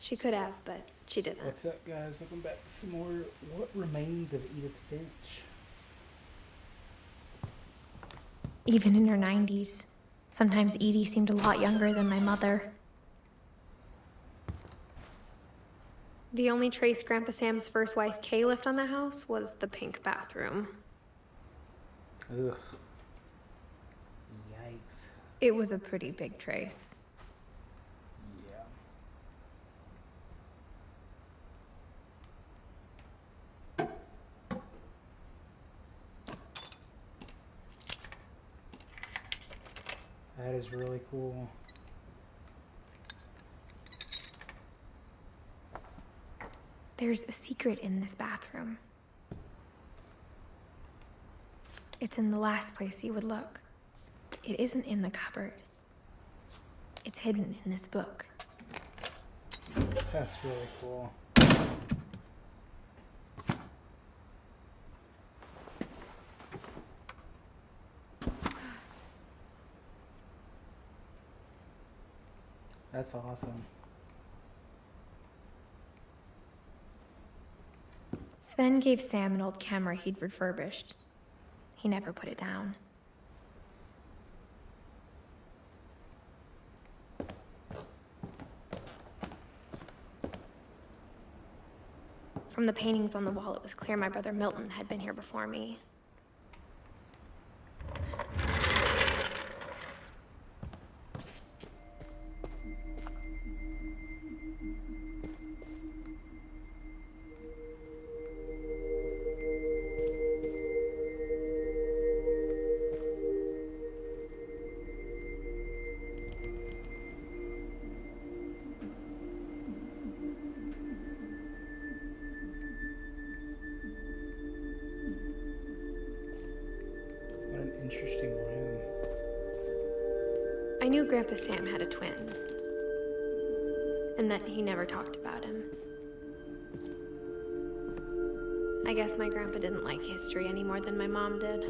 She could have, but she didn't. What's up, guys? Welcome back to some more What Remains of Edith Finch. Even in her 90s, sometimes Edie seemed a lot younger than my mother. The only trace Grandpa Sam's first wife, Kay, left on the house was the pink bathroom. Ugh. Yikes. It was a pretty big trace. Yeah. That is really cool. There's a secret in this bathroom. It's in the last place you would look. It isn't in the cupboard. It's hidden in this book. That's really cool. That's awesome. Sven gave Sam an old camera he'd refurbished. He never put it down. From the paintings on the wall, it was clear my brother Milton had been here before me. What an interesting room. I knew Grandpa Sam had a twin, and that he never talked about him. I guess my grandpa didn't like history any more than my mom did.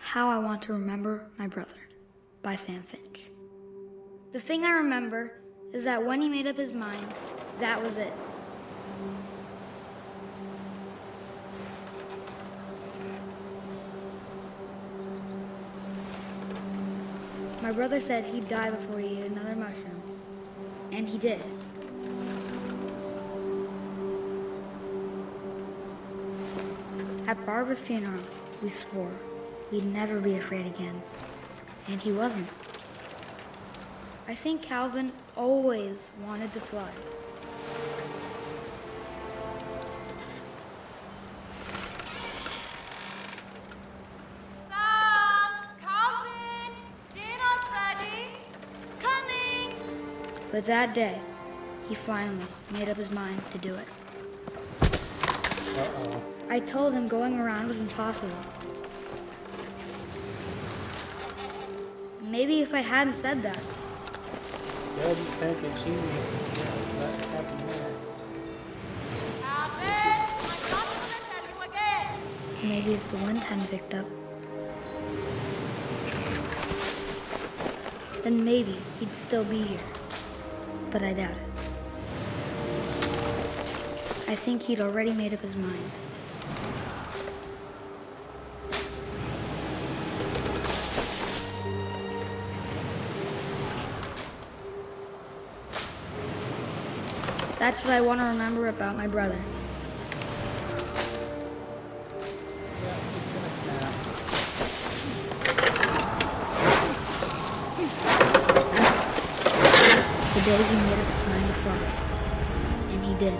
How I Want to Remember My Brother by Sam Finch. The thing I remember is that when he made up his mind, that was it. My brother said he'd die before he ate another mushroom, and he did. At Barbara's funeral, we swore we'd never be afraid again, and he wasn't. I think Calvin always wanted to fly. Calvin, dinner's ready. Coming. But that day, he finally made up his mind to do it. Uh-oh. I told him going around was impossible. Maybe if I hadn't said that, Doesn't think a genius. What happened next? Calvin, I'm not gonna tell you again. maybe if the wind hadn't picked up, then maybe he'd still be here. But I doubt it. I think he'd already made up his mind. That's what I want to remember about my brother. Yeah, it's gonna snap. The day he made up his mind to fly. And he did.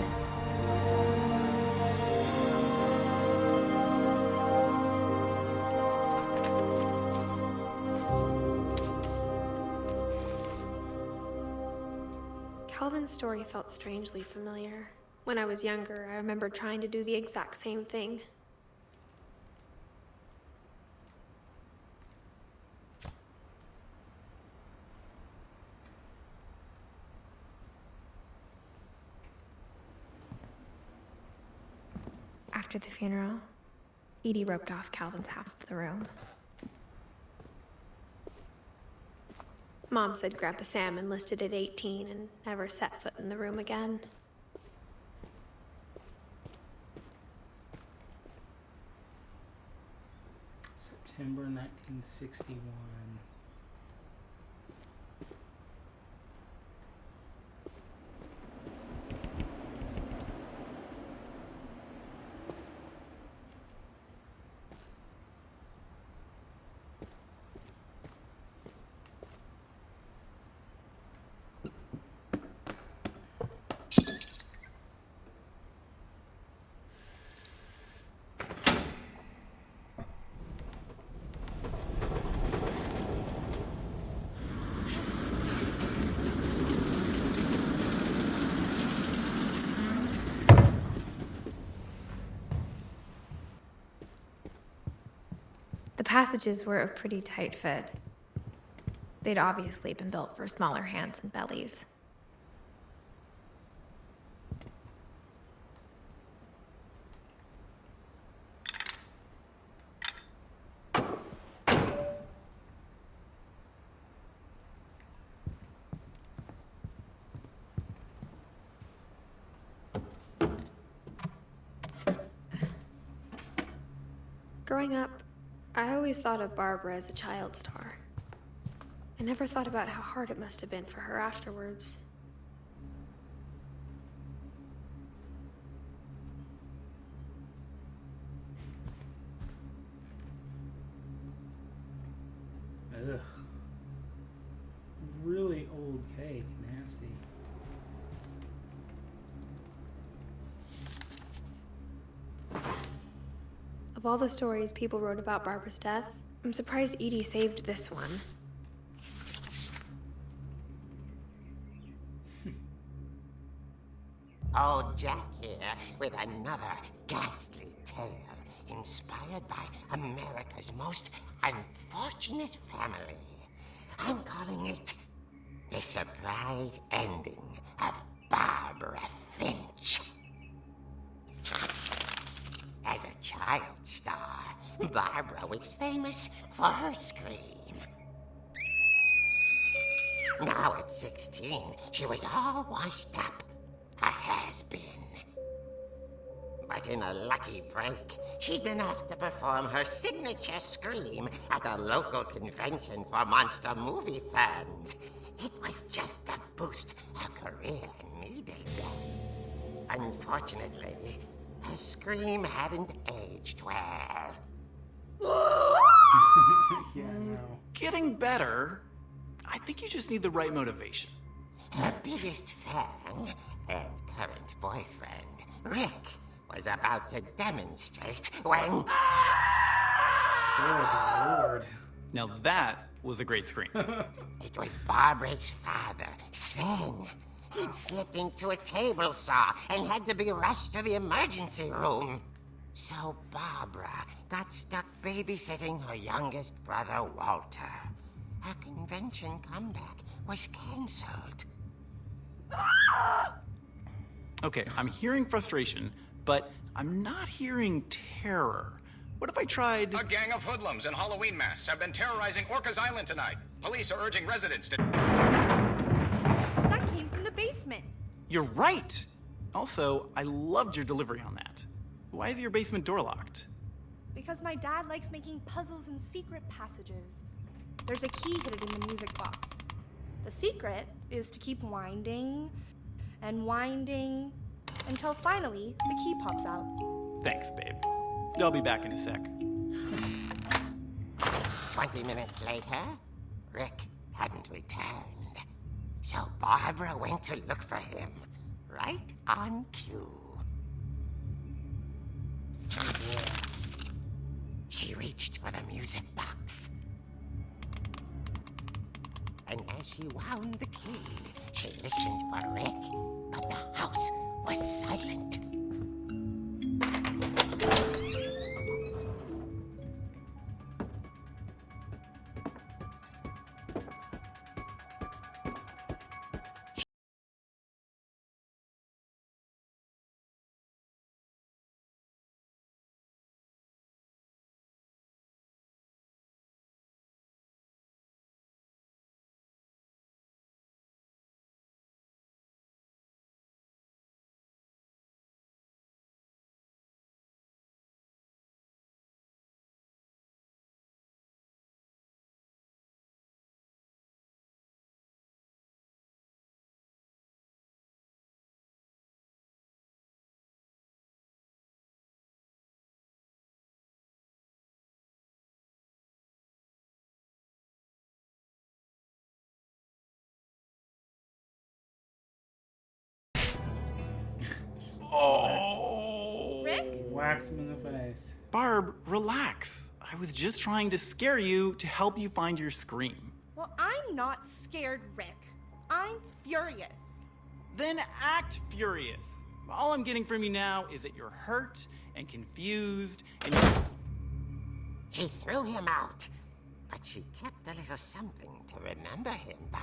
Calvin's story felt strangely familiar. When I was younger, I remember trying to do the exact same thing. After the funeral, Edie roped off Calvin's half of the room. Mom said Grandpa Sam enlisted at 18 and never set foot in the room again. September 1961. The passages were a pretty tight fit. They'd obviously been built for smaller hands and bellies. Growing up, I always thought of Barbara as a child star. I never thought about how hard it must have been for her afterwards. Ugh. Really old cake, nasty. Of all the stories people wrote about Barbara's death, I'm surprised Edie saved this one. Old Jack here with another ghastly tale inspired by America's most unfortunate family. I'm calling it The Surprise Ending of Barbara Finch. As a child star, Barbara was famous for her scream. Now at 16, she was all washed up. A has-been. But in a lucky break, she'd been asked to perform her signature scream at a local convention for monster movie fans. It was just the boost her career needed. Unfortunately, her scream hadn't aged well. Yeah, no. Getting better. I think you just need the right motivation. Her biggest fan and current boyfriend, Rick, was about to demonstrate when... Good Lord. Now that was a great scream. It was Barbara's father, Sven. He'd slipped into a table saw and had to be rushed to the emergency room. So Barbara got stuck babysitting her youngest brother, Walter. Her convention comeback was canceled. Okay, I'm hearing frustration, but I'm not hearing terror. What if I tried... A gang of hoodlums in Halloween masks have been terrorizing Orcas Island tonight. Police are urging residents to... That came from the basement. You're right! Also, I loved your delivery on that. Why is your basement door locked? Because my dad likes making puzzles and secret passages. There's a key hidden in the music box. The secret is to keep winding and winding until finally the key pops out. Thanks, babe. I'll be back in a sec. 20 minutes later, Rick hadn't returned. So Barbara went to look for him, right on cue. She reached for the music box. And as she wound the key, she listened for Rick, but the house was silent. Oh. Rick? Whacks him in the face. Barb, relax. I was just trying to scare you to help you find your scream. Well, I'm not scared, Rick. I'm furious. Then act furious. All I'm getting from you now is that you're hurt and confused and She threw him out, but she kept a little something to remember him by.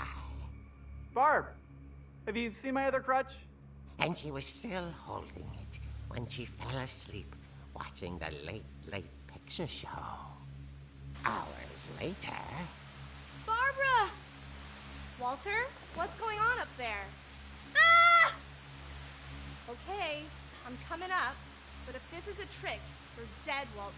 Barb, have you seen my other crutch? And she was still holding it when she fell asleep watching the late picture show. Hours later... Barbara! Walter, what's going on up there? Ah! Okay, I'm coming up, but if this is a trick, you're dead, Walter.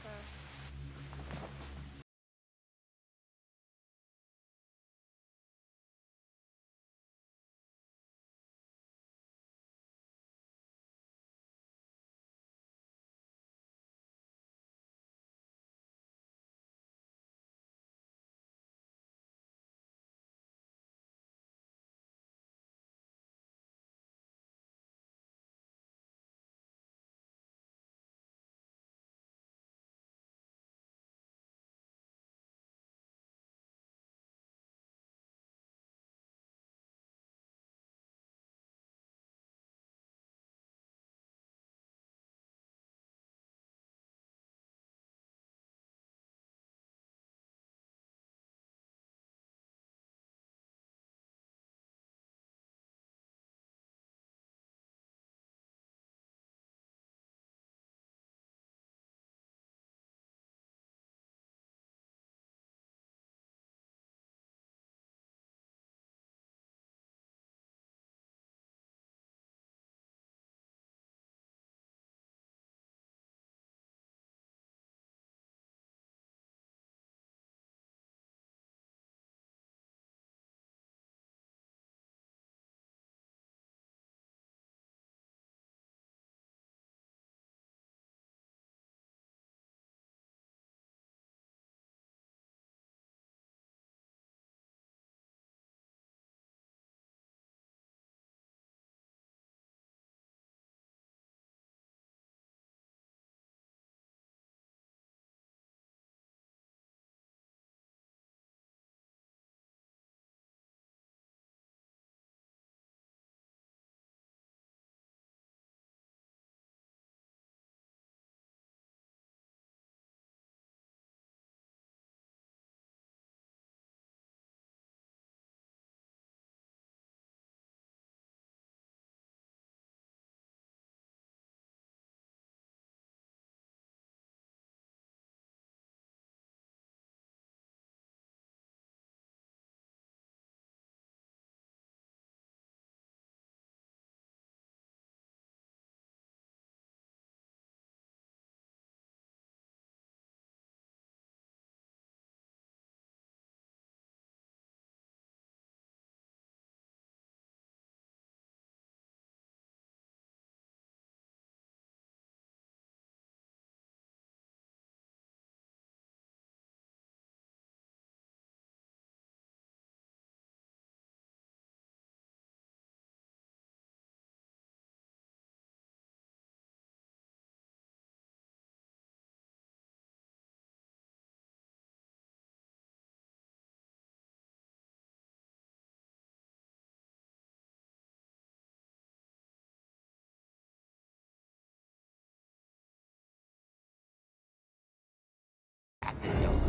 At the door,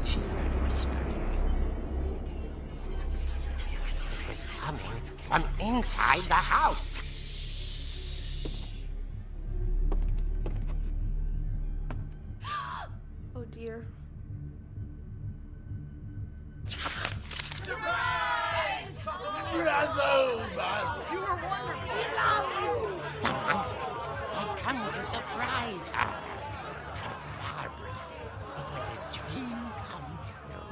she heard whispering. It was coming from inside the house. Oh dear. The monsters had come to surprise her. For Barbara, it was a dream come true.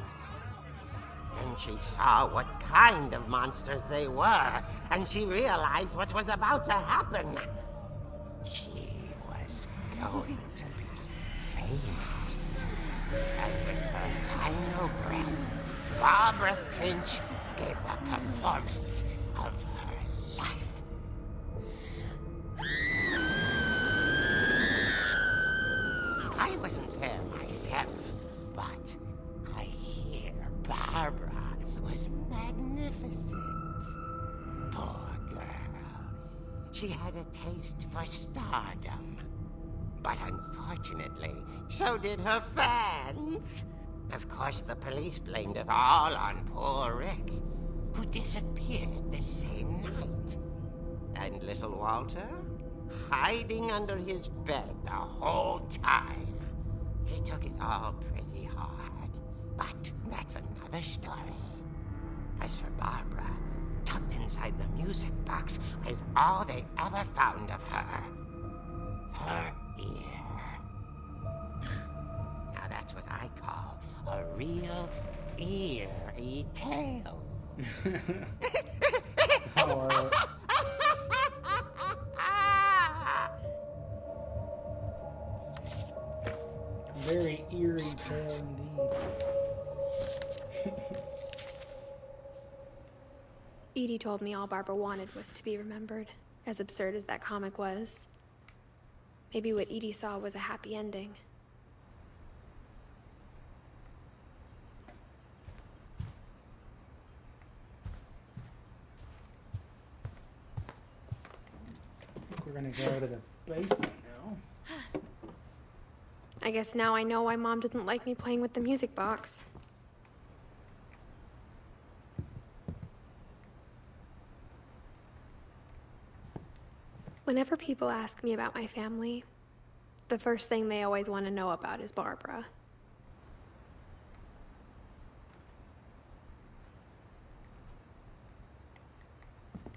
Then she saw what kind of monsters they were, and she realized what was about to happen. She was going to be famous. And with her final breath, Barbara Finch gave the performance of her life. myself, but I hear Barbara was magnificent. Poor girl. She had a taste for stardom. But unfortunately, so did her fans. Of course, the police blamed it all on poor Rick, who disappeared the same night. And little Walter? Hiding under his bed the whole time. He took it all pretty hard. But that's another story. As for Barbara, tucked inside the music box is all they ever found of her. Her ear. Now that's what I call a real eerie tale. Oh, very eerie tale indeed. Edie told me all Barbara wanted was to be remembered, as absurd as that comic was. Maybe what Edie saw was a happy ending. I think we're gonna go to the basement now. I guess now I know why Mom didn't like me playing with the music box. Whenever people ask me about my family, the first thing they always want to know about is Barbara.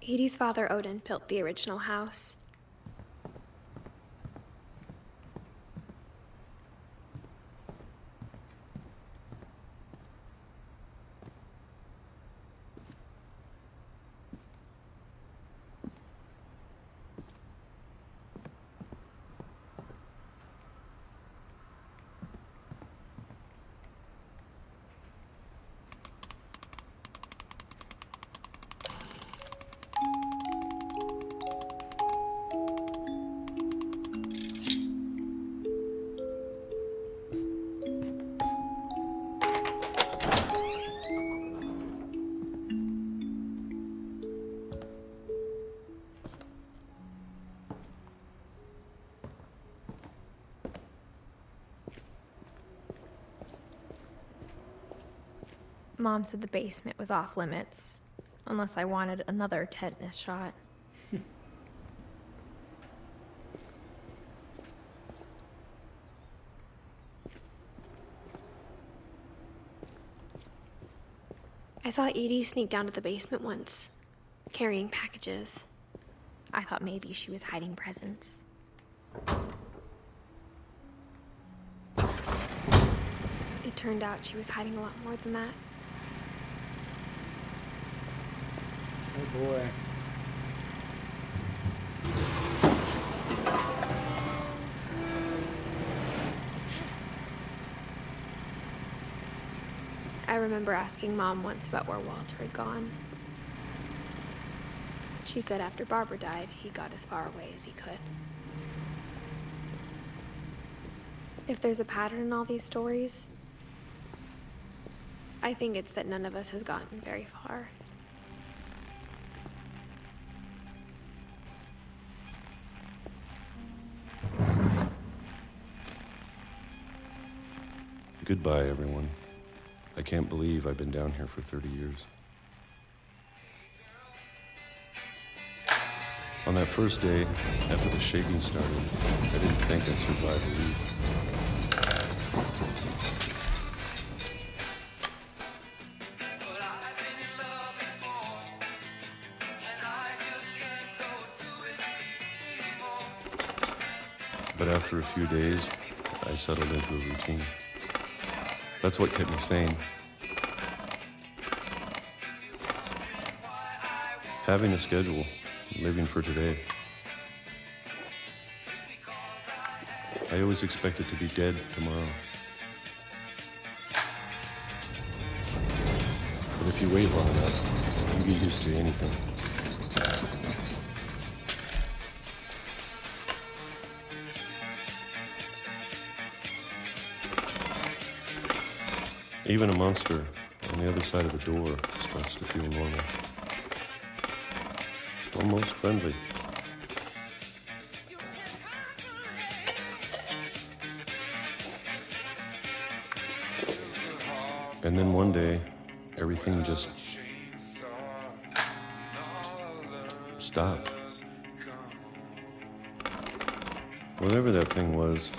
Edie's father, Odin, built the original house. Mom said the basement was off limits, unless I wanted another tetanus shot. I saw Edie sneak down to the basement once, carrying packages. I thought maybe she was hiding presents. It turned out she was hiding a lot more than that. Oh boy. I remember asking Mom once about where Walter had gone. She said after Barbara died, he got as far away as he could. If there's a pattern in all these stories, I think it's that none of us has gotten very far. Goodbye, everyone. I can't believe I've been down here for 30 years. On that first day, after the shaking started, I didn't think I'd survive a week. But after a few days, I settled into a routine. That's what kept me sane. Having a schedule, living for today. I always expected to be dead tomorrow. But if you wait long enough, you get used to anything. Even a monster on the other side of the door starts to feel normal. Almost friendly. And then one day, everything just stopped. Whatever that thing was,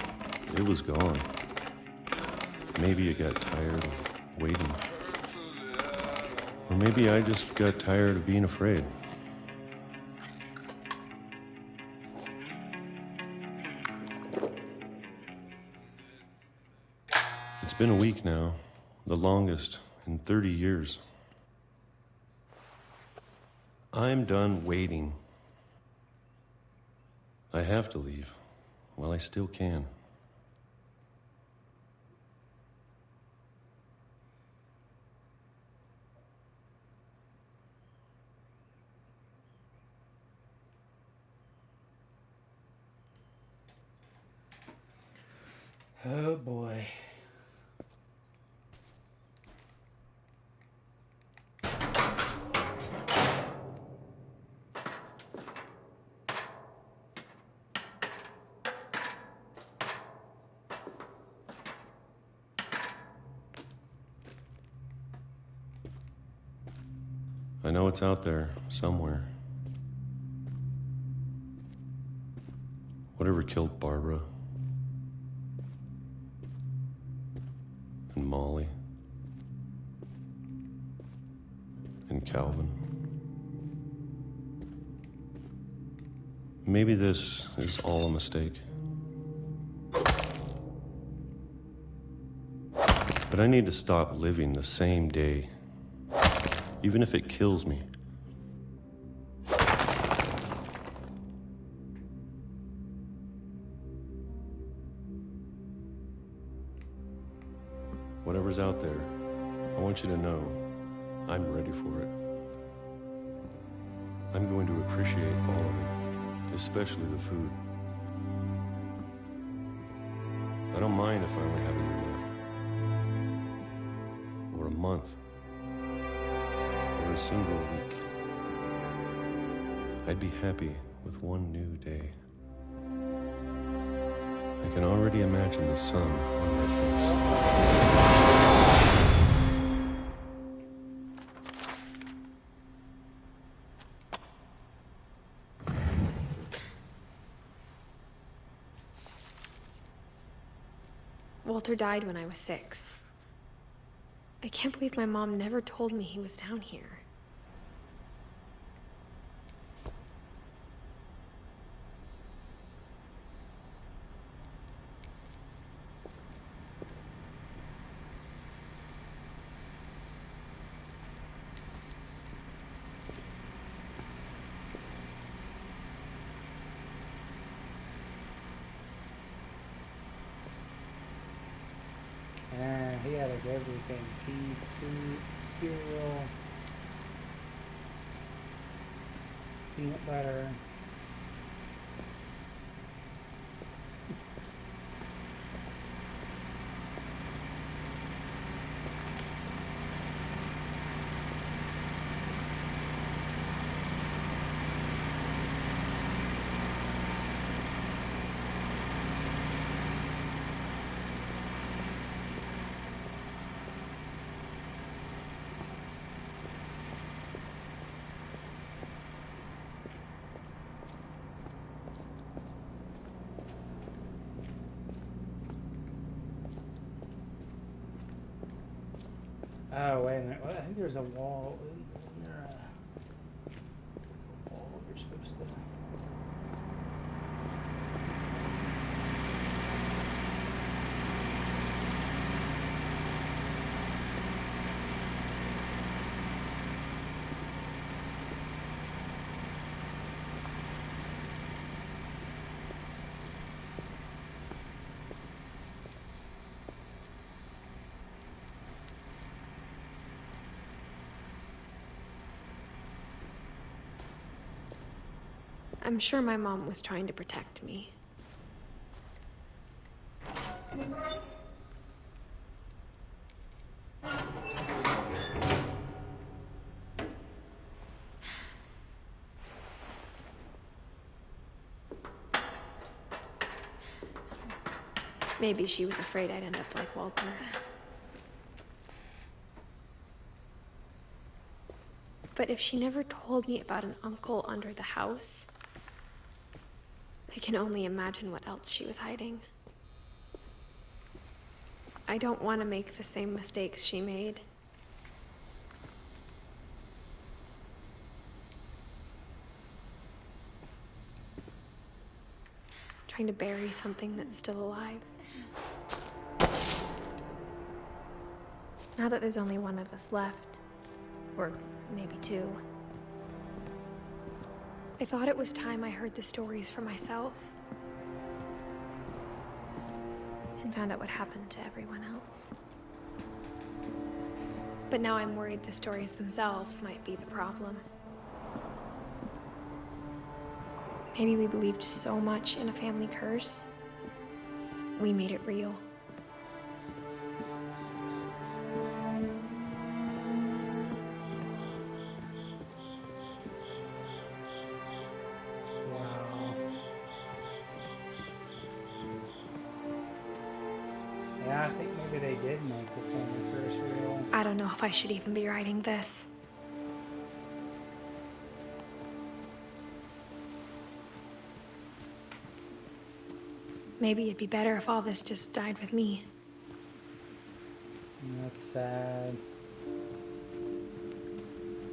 it was gone. Maybe it got tired of waiting. Or maybe I just got tired of being afraid. It's been a week now, the longest in 30 years. I'm done waiting. I have to leave while I still can. Oh boy. I know it's out there somewhere. Whatever killed Barbara and Molly and Calvin. Maybe this is all a mistake. But I need to stop living the same day, even if it kills me. Whatever's out there, I want you to know I'm ready for it. I'm going to appreciate all of it, especially the food. I don't mind if I only have a year left, or a month, or a single week. I'd be happy with one new day. I can already imagine the sun on my face. Walter died when I was 6. I can't believe my mom never told me he was down here. He had like everything. Pea soup, cereal, peanut butter. Oh, wait a minute. I think there's a wall. Isn't there a wall you're supposed to... I'm sure my mom was trying to protect me. Maybe she was afraid I'd end up like Walter. But if she never told me about an uncle under the house, I can only imagine what else she was hiding. I don't want to make the same mistakes she made. Trying to bury something that's still alive. Now that there's only one of us left, or maybe two, I thought it was time I heard the stories for myself and found out what happened to everyone else. But now I'm worried the stories themselves might be the problem. Maybe we believed so much in a family curse, we made it real. Wow. Yeah, I think maybe they did make the family curse real. I don't know if I should even be writing this. Maybe it'd be better if all this just died with me. That's sad.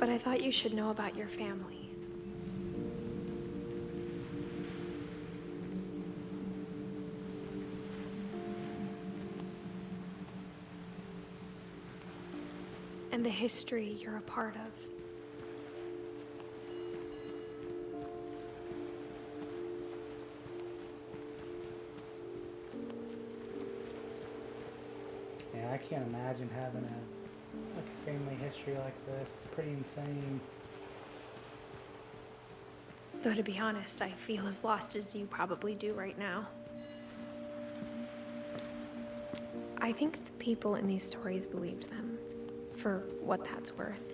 But I thought you should know about your family. And the history you're a part of. Yeah, I can't imagine having a family history like this. It's pretty insane. Though to be honest, I feel as lost as you probably do right now. I think the people in these stories believed them, for what that's worth.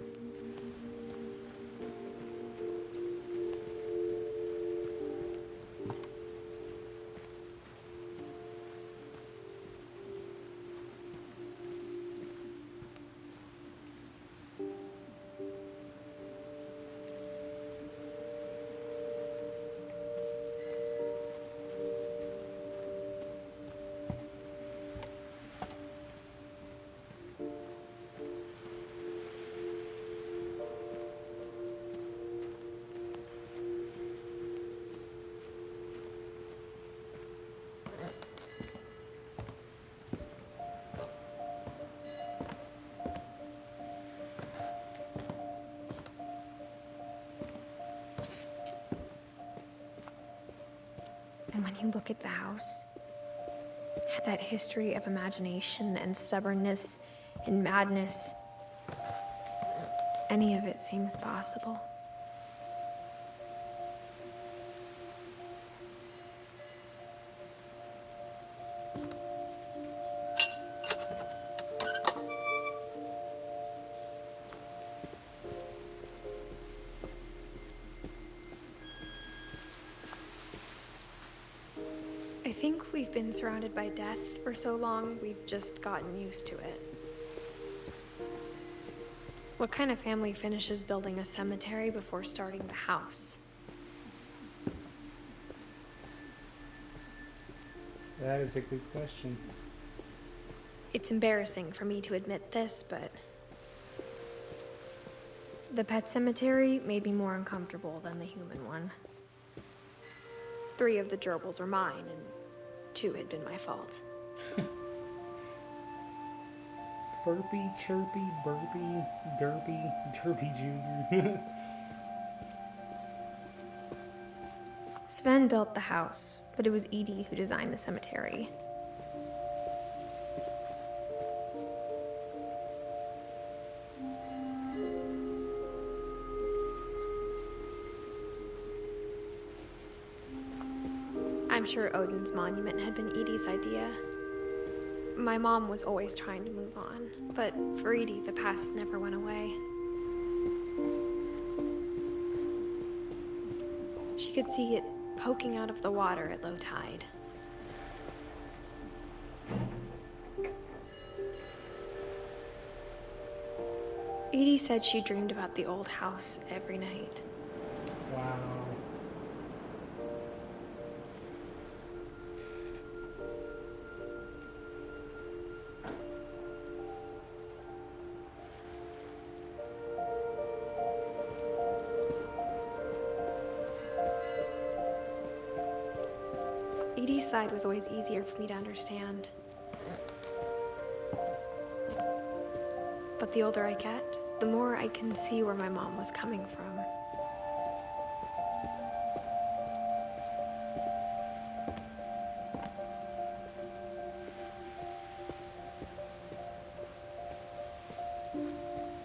And when you look at the house, that history of imagination and stubbornness and madness, any of it seems possible. I think we've been surrounded by death for so long, we've just gotten used to it. What kind of family finishes building a cemetery before starting the house? That is a good question. It's embarrassing for me to admit this, but the pet cemetery made me more uncomfortable than the human one. 3 of the gerbils were mine, and 2 had been my fault. Burpy, chirpy, burpy, derpy, derpy junior. Sven built the house, but it was Edie who designed the cemetery. I'm sure Odin's monument had been Edie's idea. My mom was always trying to move on, but for Edie, the past never went away. She could see it poking out of the water at low tide. Edie said she dreamed about the old house every night. Wow. Edie's side was always easier for me to understand. But the older I get, the more I can see where my mom was coming from.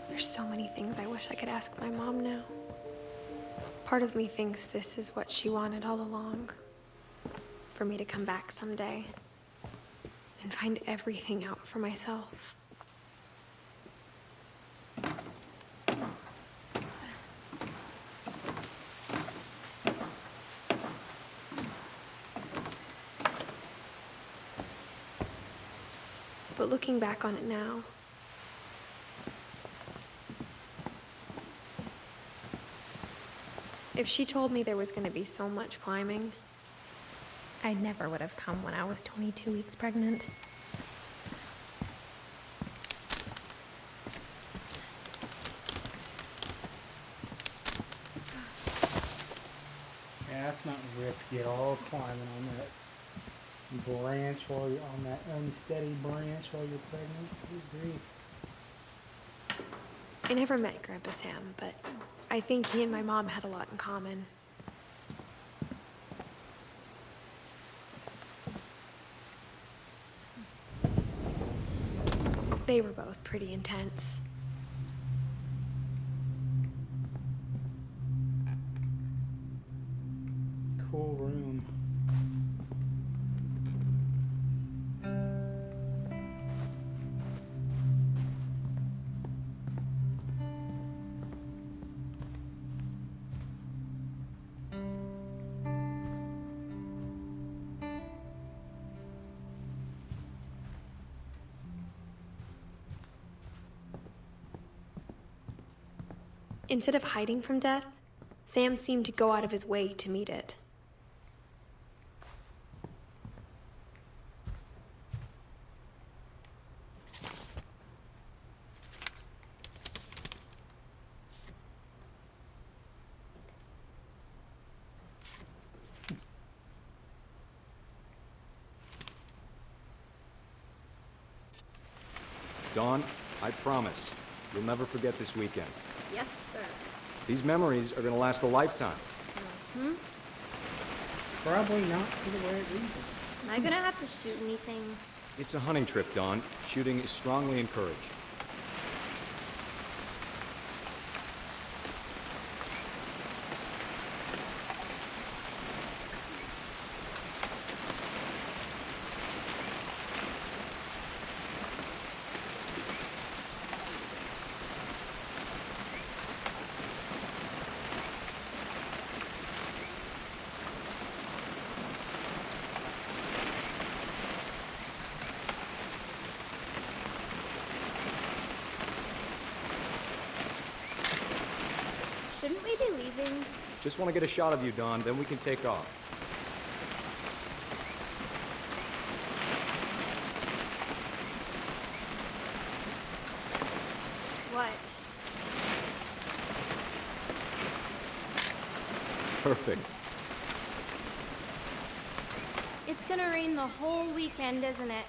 There's so many things I wish I could ask my mom now. Part of me thinks this is what she wanted all along. For me to come back someday and find everything out for myself. But looking back on it now, if she told me there was going to be so much climbing, I never would have come when I was 22 weeks pregnant. Yeah, that's not risky at all, climbing on that branch while you're on that unsteady branch while you're pregnant. Good grief. I never met Grandpa Sam, but I think he and my mom had a lot in common. They were both pretty intense. Cool room. Instead of hiding from death, Sam seemed to go out of his way to meet it. Dawn, I promise, you'll never forget this weekend. Yes, sir. These memories are gonna last a lifetime. Probably not for the way it reasons. Am I gonna have to shoot anything? It's a hunting trip, Dawn. Shooting is strongly encouraged. Shouldn't we be leaving? Just want to get a shot of you, Dawn, then we can take off. What? Perfect. It's gonna rain the whole weekend, isn't it?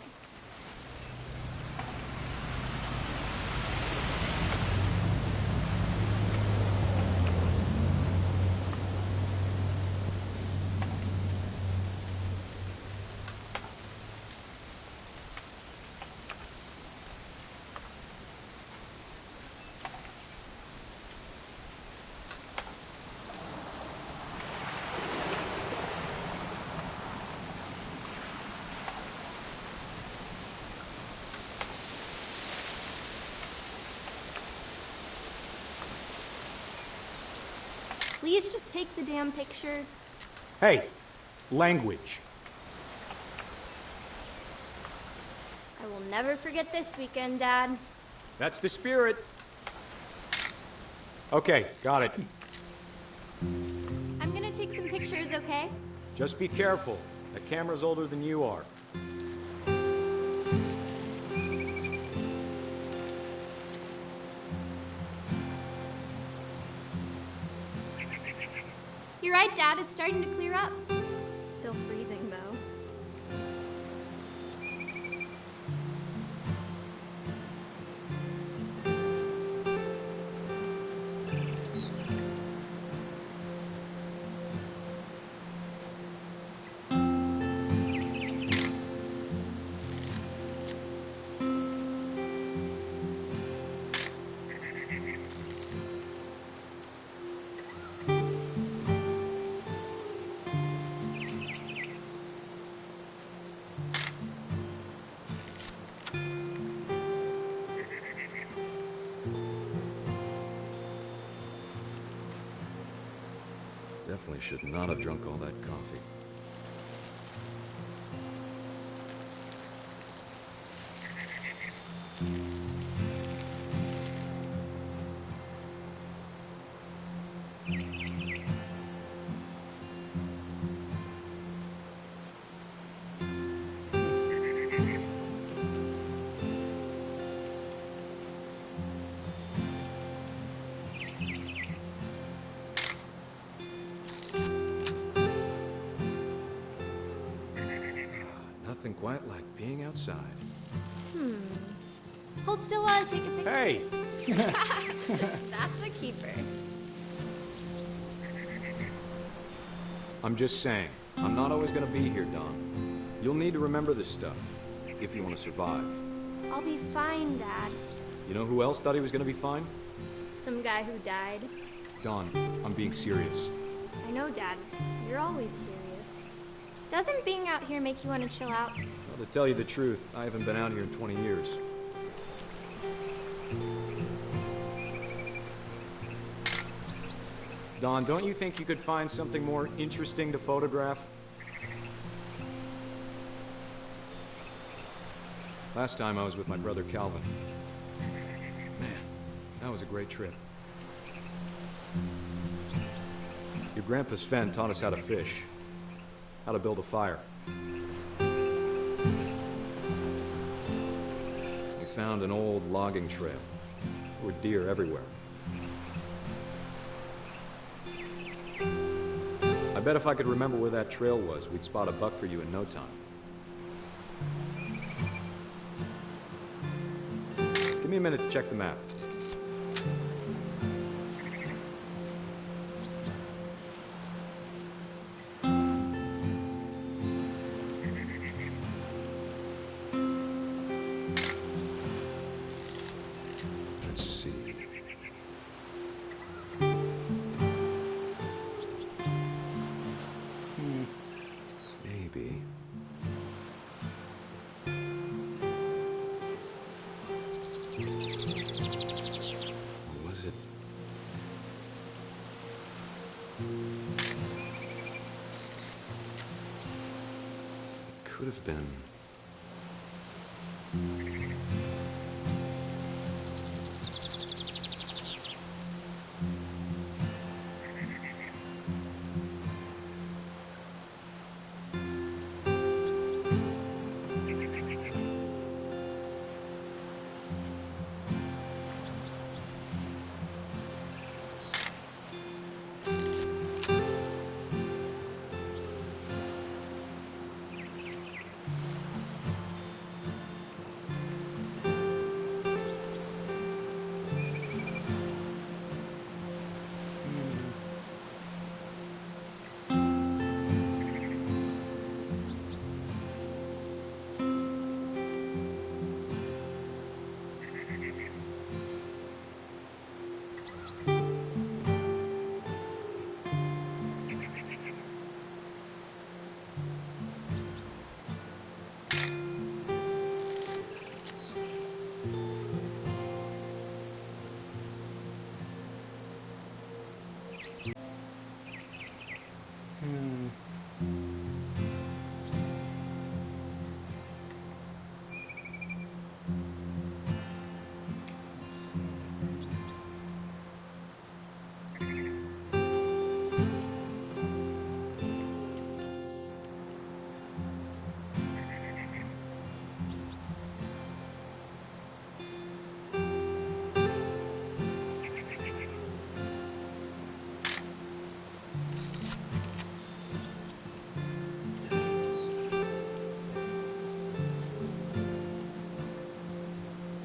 Please just take the damn picture. Hey, language. I will never forget this weekend, Dad. That's the spirit. Okay, got it. I'm gonna take some pictures, okay? Just be careful. That camera's older than you are. You're right, Dad. It's starting to clear up. Still freezing, though. Definitely should not have drunk all that coffee. Nothing quite like being outside. Hold still while I take a picture. Hey! That's a keeper. I'm just saying, I'm not always gonna be here, Don. You'll need to remember this stuff, if you want to survive. I'll be fine, Dad. You know who else thought he was gonna be fine? Some guy who died. Don, I'm being serious. I know, Dad. You're always serious. Doesn't being out here make you want to chill out? Well, to tell you the truth, I haven't been out here in 20 years. Don, don't you think you could find something more interesting to photograph? Last time I was with my brother Calvin. Man, that was a great trip. Your grandpa Sven taught us how to fish, how to build a fire. We found an old logging trail. There were deer everywhere. I bet if I could remember where that trail was, we'd spot a buck for you in no time. Give me a minute to check the map. Let's see. Maybe. Or was it? It could have been.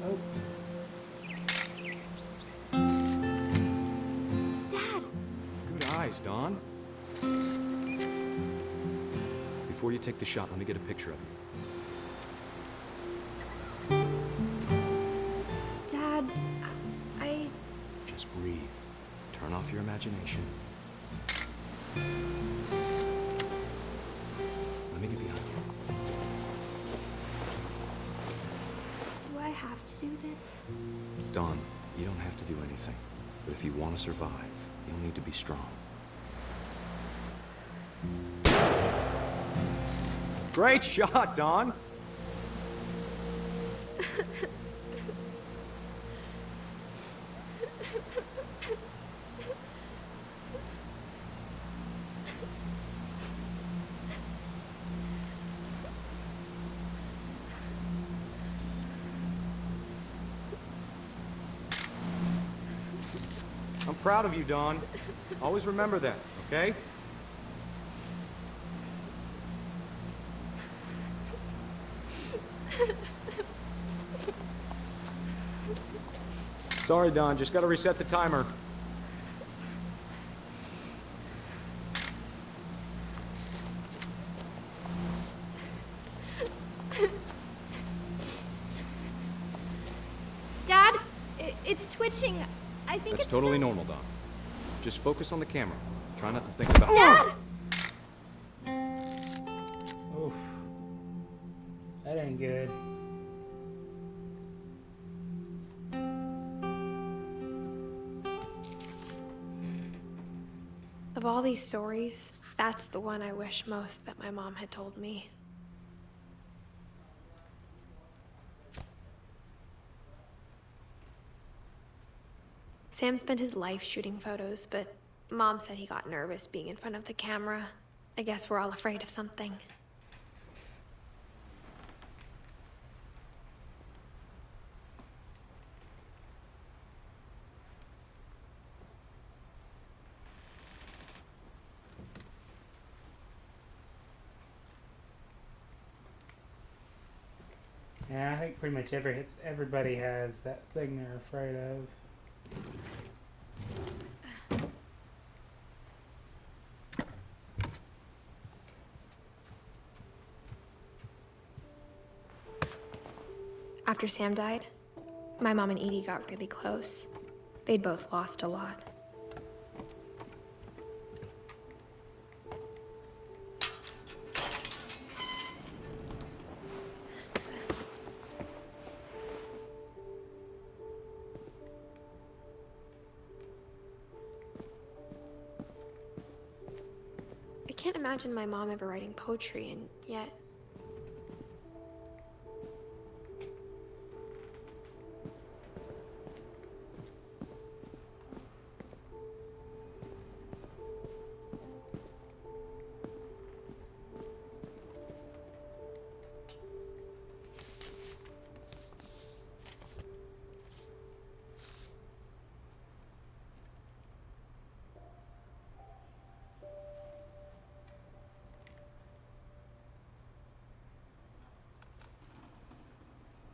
Oh, Dad! Good eyes, Dawn. Before you take the shot, let me get a picture of you. Dad, I... Just breathe. Turn off your imagination. Let me get behind you. Do I have to do this? Dawn, you don't have to do anything. But if you want to survive, you'll need to be strong. Great shot, Dawn! I'm proud of you, Dawn. Always remember that, okay? Sorry, Dawn. Just gotta reset the timer. Dad, it's twitching. I think That's it's totally normal, Dawn. Just focus on the camera. Try not to think about... Dad! oof. That ain't good. Of all these stories, that's the one I wish most that my mom had told me. Sam spent his life shooting photos, but Mom said he got nervous being in front of the camera. I guess we're all afraid of something. Yeah, I think pretty much everybody has that thing they're afraid of. After Sam died, my mom and Edie got really close. They'd both lost a lot. I can't imagine my mom ever writing poetry, and yet...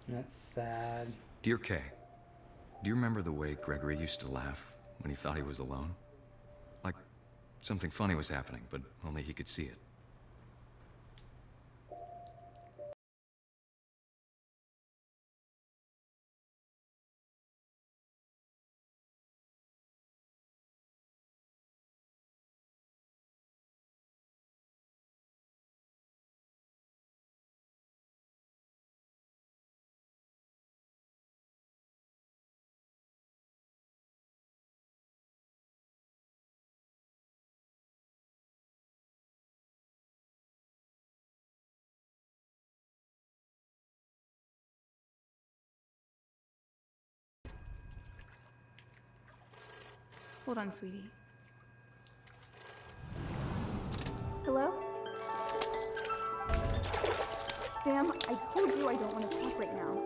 That's sad. Dear Kay, do you remember the way Gregory used to laugh when he thought he was alone? Like something funny was happening, but only he could see it. Hold on, sweetie. Hello? Sam, I told you I don't want to talk right now.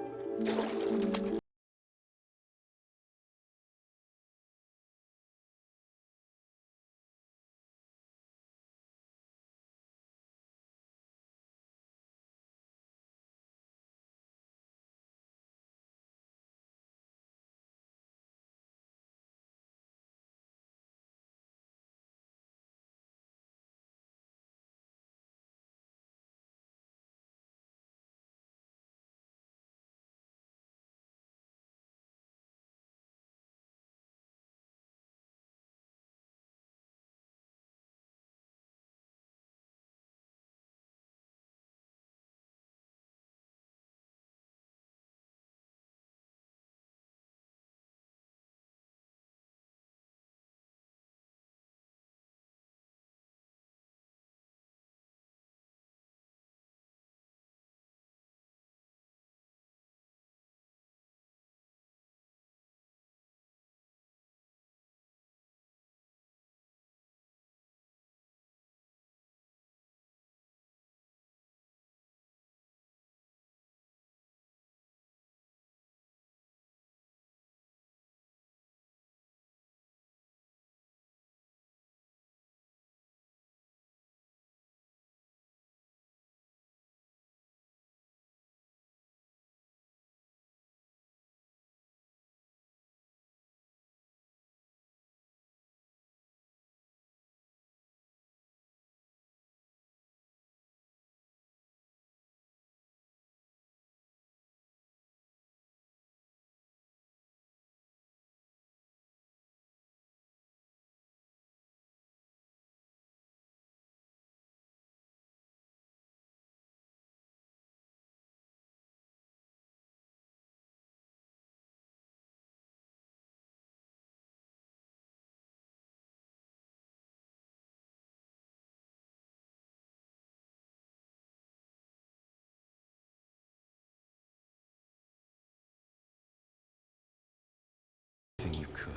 everything you could.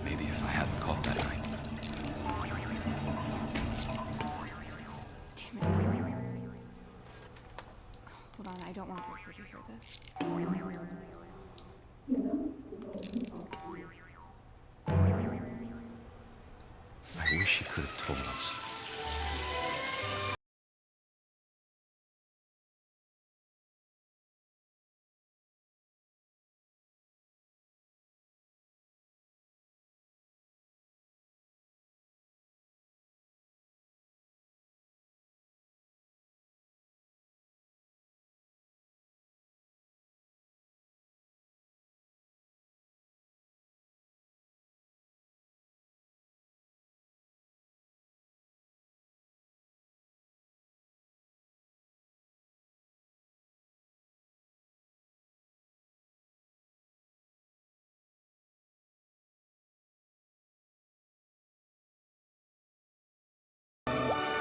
Maybe if I hadn't called that night. Damn it. Hold on, I don't want her to hear this. I wish she could have told us.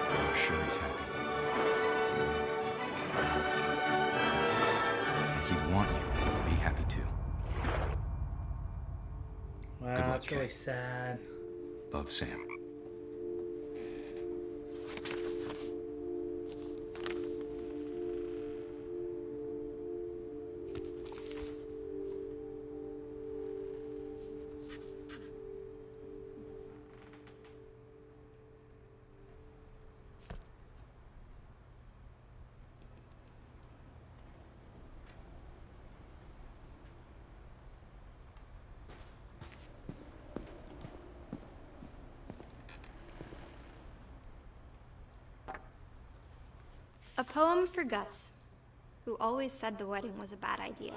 I'm sure he's happy. And he'd want you to be happy too. Wow, Good luck, that's really Kay. sad. Love, Sam. A poem for Gus, who always said the wedding was a bad idea.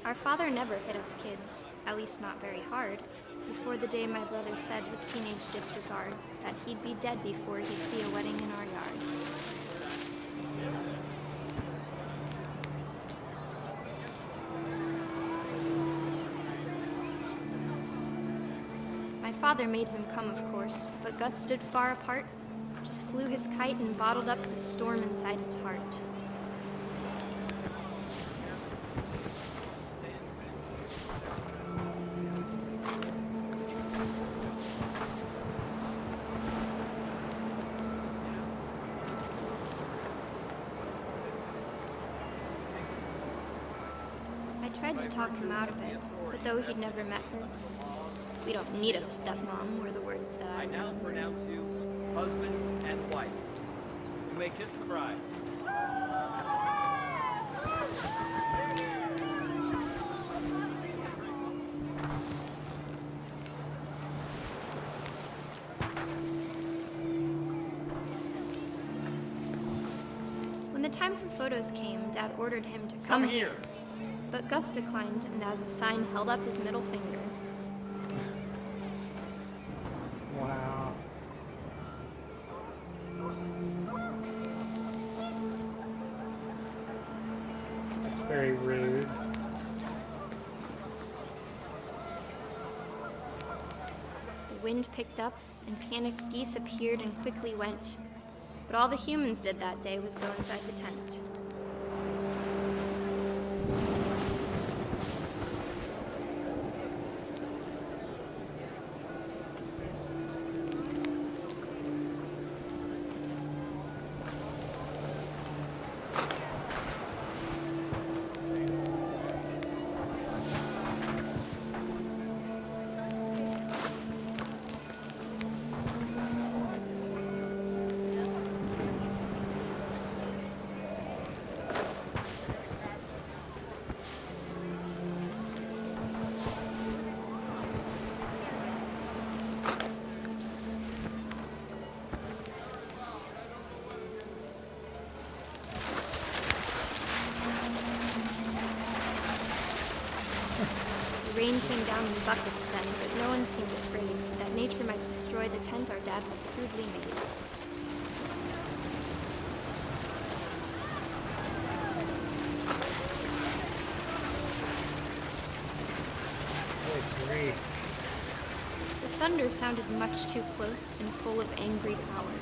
Our father never hit us kids, at least not very hard, before the day my brother said with teenage disregard that he'd be dead before he'd see a wedding in our yard. My father made him come, of course, but Gus stood far apart, just flew his kite and bottled up the storm inside his heart. I tried to talk him out of it, but though he'd never met her, we don't need a stepmom, were the words that I now pronounce you husband and wife. You may kiss the bride. When the time for photos came, Dad ordered him to come here. But Gus declined and as a sign held up his middle finger. Wow. That's very rude. The wind picked up and panicked geese appeared and quickly went. But all the humans did that day was go inside the tent. The rain came down in buckets then, but no one seemed afraid that nature might destroy the tent our dad had crudely made. Good grief. The thunder sounded much too close and full of angry power.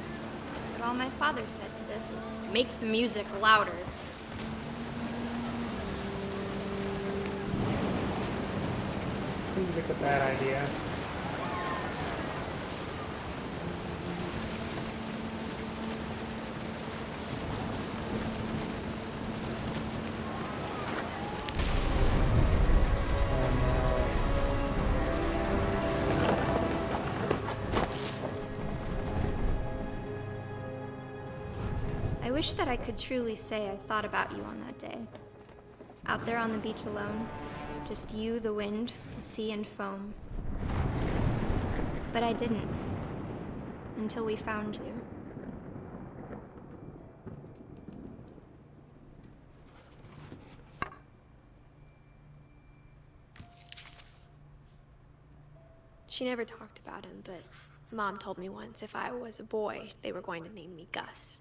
But all my father said to this was, "Make the music louder." seems like a bad idea. I wish that I could truly say I thought about you on that day. Out there on the beach alone, just you, the wind, the sea, and foam. But I didn't, until we found you. She never talked about him, but Mom told me once if I was a boy, they were going to name me Gus.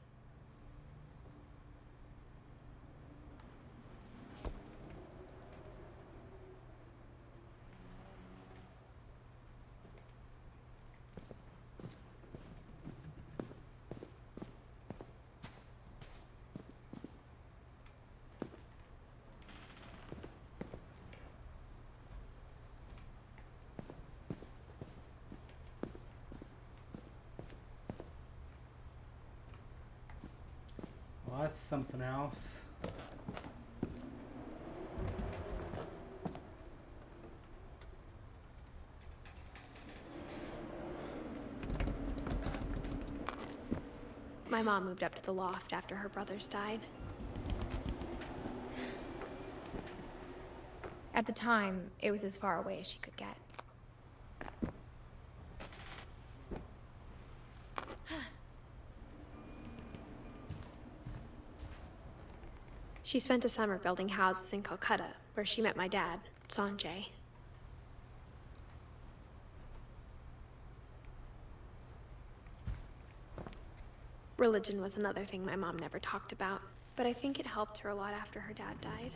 Well, that's something else. My mom moved up to the loft after her brothers died. At the time, it was as far away as she could get. She spent a summer building houses in Calcutta, where she met my dad, Sanjay. Religion was another thing my mom never talked about, but I think it helped her a lot after her dad died.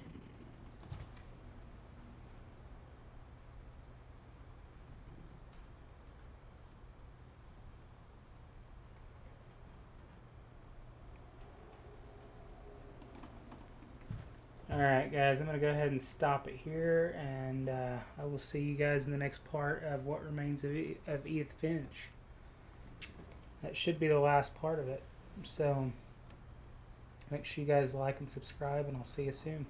Alright guys, I'm going to go ahead and stop it here, and I will see you guys in the next part of What Remains of Edith Finch. That should be the last part of it. So, make sure you guys like and subscribe, and I'll see you soon.